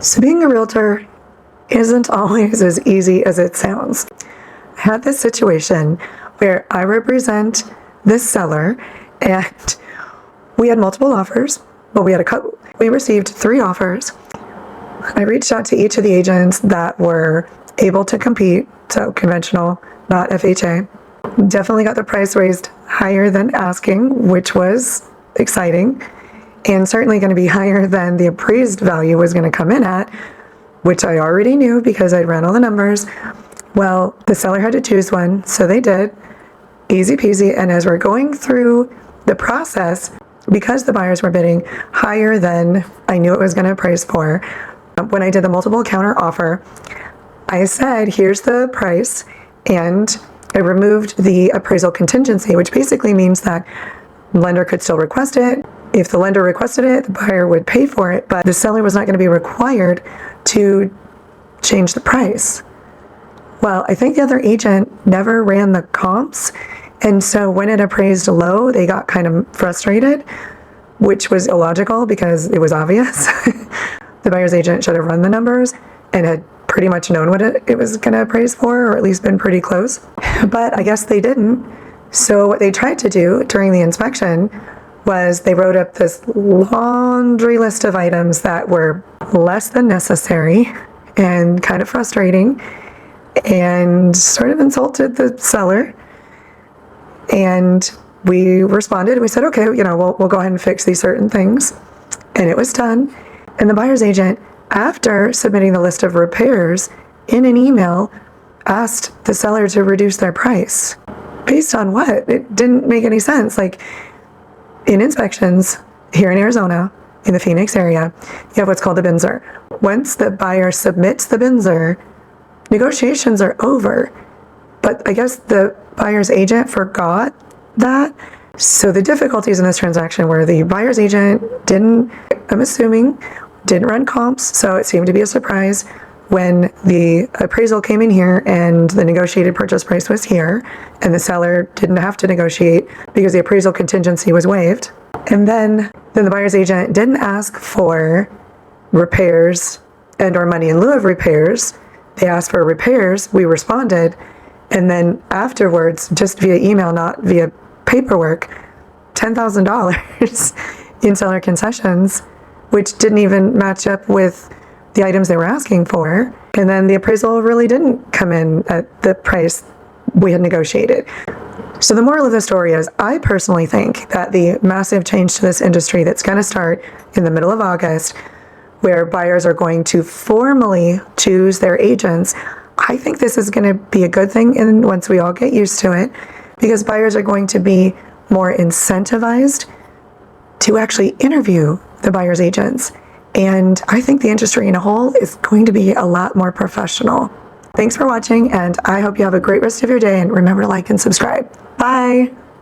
So being a realtor isn't always as easy as it sounds. I had this situation where I represent this seller and we had multiple offers, but we received 3 offers. I reached out to each of the agents that were able to compete, so conventional, not FHA. Definitely got the price raised higher than asking, which was exciting, and certainly going to be higher than the appraised value was going to come in at, which I already knew because I'd ran all the numbers. Well, the seller had to choose one, so they did. Easy peasy. And as we're going through the process, because the buyers were bidding higher than I knew it was going to appraise for, when I did the multiple counter offer, I said, here's the price, and I removed the appraisal contingency, which basically means that the lender could still request it. If the lender requested it, the buyer would pay for it, but the seller was not going to be required to change the price. Well, I think the other agent never ran the comps, and so when it appraised low, they got kind of frustrated, which was illogical because it was obvious. The buyer's agent should have run the numbers and had pretty much known what it was going to appraise for, or at least been pretty close. But I guess they didn't. So what they tried to do during the inspection was they wrote up this laundry list of items that were less than necessary and kind of frustrating and sort of insulted the seller. And we responded. We said, okay, we'll go ahead and fix these certain things. And it was done. And the buyer's agent, after submitting the list of repairs in an email, asked the seller to reduce their price. Based on what? It didn't make any sense. Like, in inspections here in Arizona, in the Phoenix area, you have what's called a BINSR. Once the buyer submits the BINSR, negotiations are over. But I guess the buyer's agent forgot that. So the difficulties in this transaction were the buyer's agent I'm assuming, didn't run comps, so it seemed to be a surprise when the appraisal came in here and the negotiated purchase price was here, and the seller didn't have to negotiate because the appraisal contingency was waived. And then the buyer's agent didn't ask for repairs and or money in lieu of repairs. They asked for repairs, we responded, and then afterwards, just via email, not via paperwork, $10,000 in seller concessions, which didn't even match up with the items they were asking for. And then the appraisal really didn't come in at the price we had negotiated. So the moral of the story is, I personally think that the massive change to this industry that's going to start in the middle of August, where buyers are going to formally choose their agents, I think this is going to be a good thing and once we all get used to it, because buyers are going to be more incentivized to actually interview the buyer's agents. And I think the industry in a whole is going to be a lot more professional. Thanks for watching, and I hope you have a great rest of your day, and remember to like and subscribe. Bye!